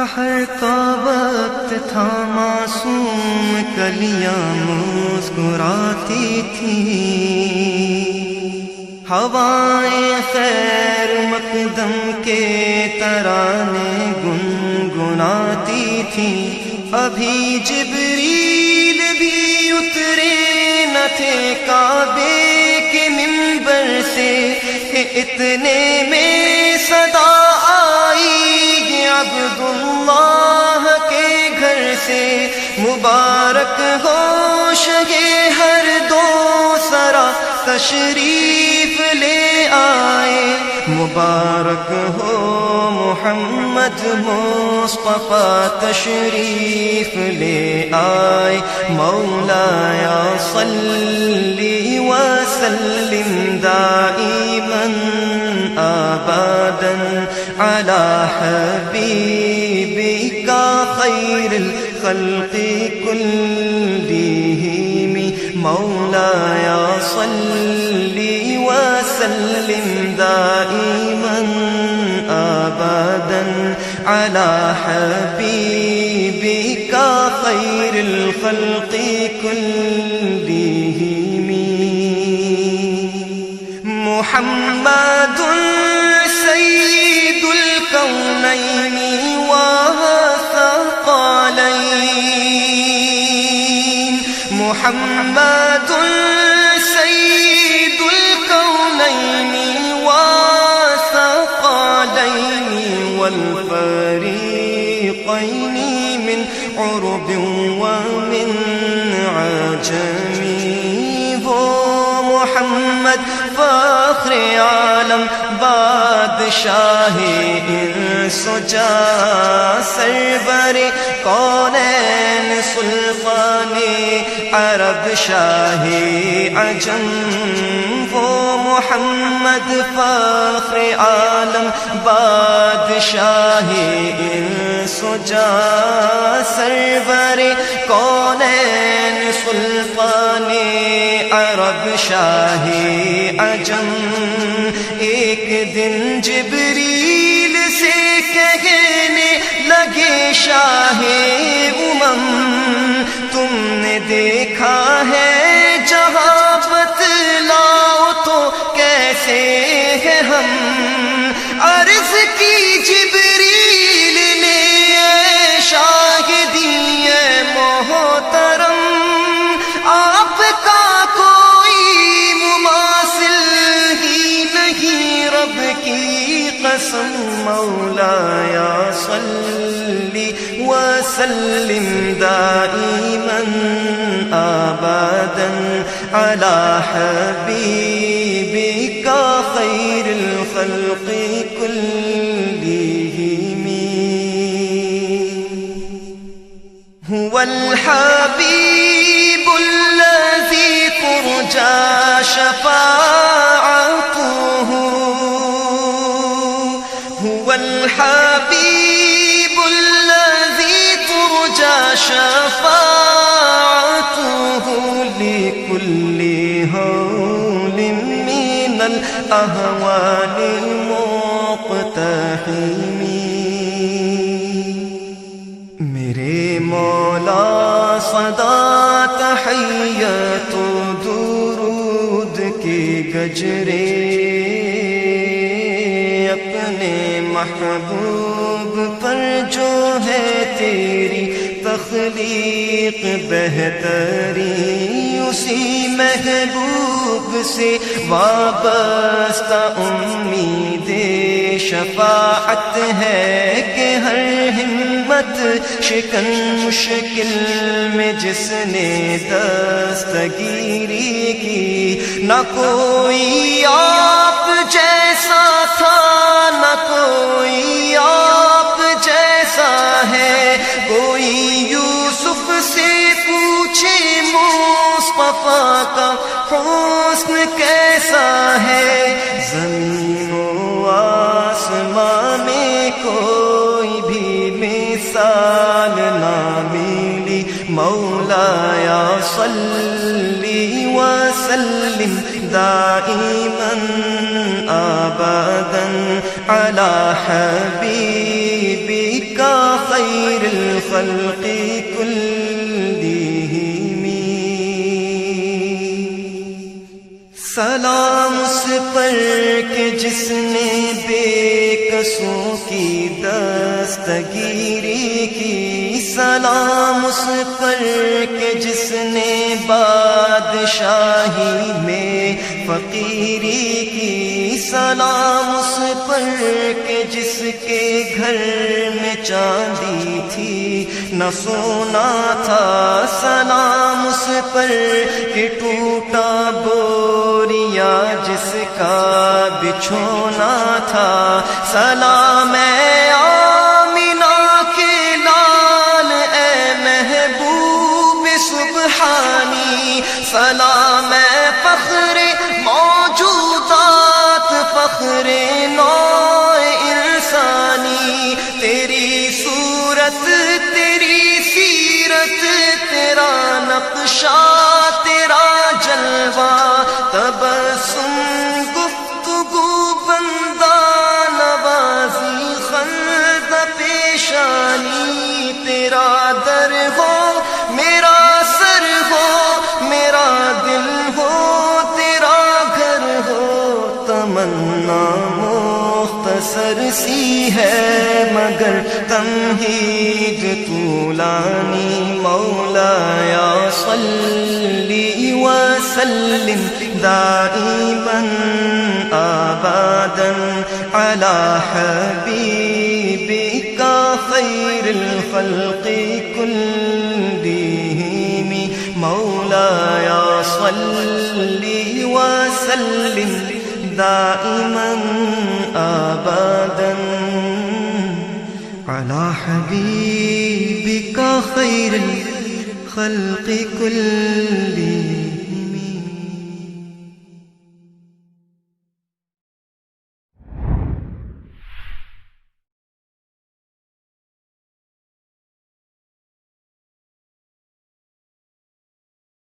سحر کا وقت تھا، معصوم کلیاں مسکراتی تھیں، ہوائیں خیر مقدم کے ترانے گنگناتی تھیں۔ ابھی جبریل بھی اترے نہ تھے کعبے کے منبر سے کہ اتنے میں صدا آئی عبداللہ کے گھر سے، مبارک ہو شگے ہر دو سرا تشریف لے آئے، مبارک ہو محمد مصطفیٰ تشریف لے آئے۔ مولایا صلی وسلم دائما ابدا علی حبیبک خیر الخلق کلہم، مولایا صلی وسلم دائما ابدا علی حبیبک خیر الخلق کلہم۔ محمد سید الکونین والثقلین، محمد سید الکونین والثقلین والفریقین من عرب ومن عجم، وہ محمد فخر عالم بادشاہ انس و جاں، سرور کونین سلطان عرب شاہ عجم، وہ محمد فخر عالم بادشاہ انس و جاں، سرور کونین سلطان عرب شاہ عجم۔ ایک دن جبریل سے کہنے لگے شاہ امم، تم نے دیکھا ہے جہاں بتلاؤ تو کیسے ہیں ہم؟ عرض کی جبریل نے شاہ دیے محترم، آپ کا کوئی مماثل ہی نہیں رب کی قسم، مولایا صلی وسلم دائما ابدا علی حبیبک خیر الخلق کلہم۔ هو الحبیب الذی ترجى شفاعته، هو الحبیب الذی ترجى شفاعته لكل هول من الأهوال مقتحم۔ میرے مولا صدا تحیت و درود کے گجرے اپنے محبوب پر جو ہے تیری تخلیق بہتری، اسی محبوب سے وابستہ امید شفاعت ہے کہ ہر ہمت شکن مشکل میں جس نے دستگیری کی، نہ کوئی آپ جیسا تھا نہ کوئی آپ جیسا ہے، کوئی یوسف سے پوچھے مصطفیٰ کا حسن کیسا ہے، زمین و آسمان میں کوئی بھی مثال نہ ملی، مولایا صلی وسلم دائما ابدا علی حبیبک خیر الخلق كلهم سلام اس پر کہ جس نے بے قصوں کی دستگیری کی، سلام اس پر کہ جس نے بادشاہی میں فقیری کی، سلام اس پر کہ جس کے گھر میں چاندی تھی نہ سونا تھا، سلام اس پر کہ ٹوٹا بوریا جس کا بچھونا تھا، سلام اے آمینہ کے لال اے محبوب سبحانی، سلام اے فخر موجودات فخر نوع انسانی، تیری صورت تیری سیرت تیرا نقشہ تیرا جلوہ، تبسم گفتگو بندہ نوازی خلد پیشانی، تیرا در ہو میرا سر ہو میرا دل ہو تیرا گھر ہو، تمنا مختصر سی ہے مگر تمہید طولانی، مولایا صلی وسلم دائما ابدا علی حبیبک خیر الخلق کلهم، مولایا صلی وسلم دائما ابدا علی حبیبک خیر الخلق کلهم۔